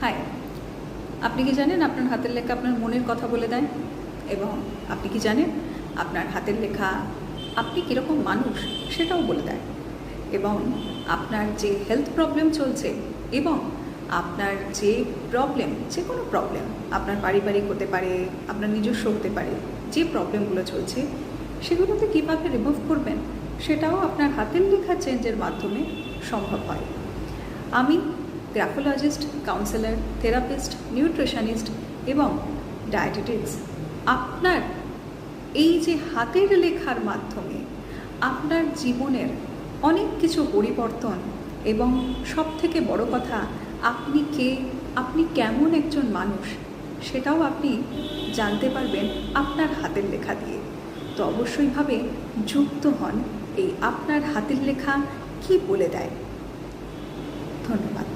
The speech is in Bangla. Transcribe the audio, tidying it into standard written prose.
হাই, আপনি কি জানেন আপনার হাতের লেখা আপনার মনের কথা বলে দেয়? এবং আপনি কি জানেন আপনার হাতের লেখা আপনি কীরকম মানুষ সেটাও বলে দেয়? এবং আপনার যে হেলথ প্রবলেম চলছে এবং আপনার যে প্রবলেম, যে কোনো প্রবলেম, আপনার পারিবারিক হতে পারে, আপনার নিজস্ব হতে পারে, যে প্রবলেমগুলো চলছে সেগুলোতে কীভাবে রিমুভ করবেন সেটাও আপনার হাতের লেখা চেঞ্জের মাধ্যমে সম্ভব হয়। আমি গ্রাফোলজিস্ট, কাউন্সেলর, থেরাপিস্ট, নিউট্রিশনিস্ট এবং ডায়েটেটিক্স আপনার এই যে হাতের লেখার মাধ্যমে আপনার জীবনের অনেক কিছু পরিবর্তন এবং সবথেকে বড় কথা আপনি কে, আপনি কেমন একজন মানুষ সেটাও আপনি জানতে পারবেন আপনার হাতের লেখা দিয়ে। তো অবশ্যইভাবে যুক্ত হন এই আপনার হাতের লেখা কি বলে দেয়। ধন্যবাদ।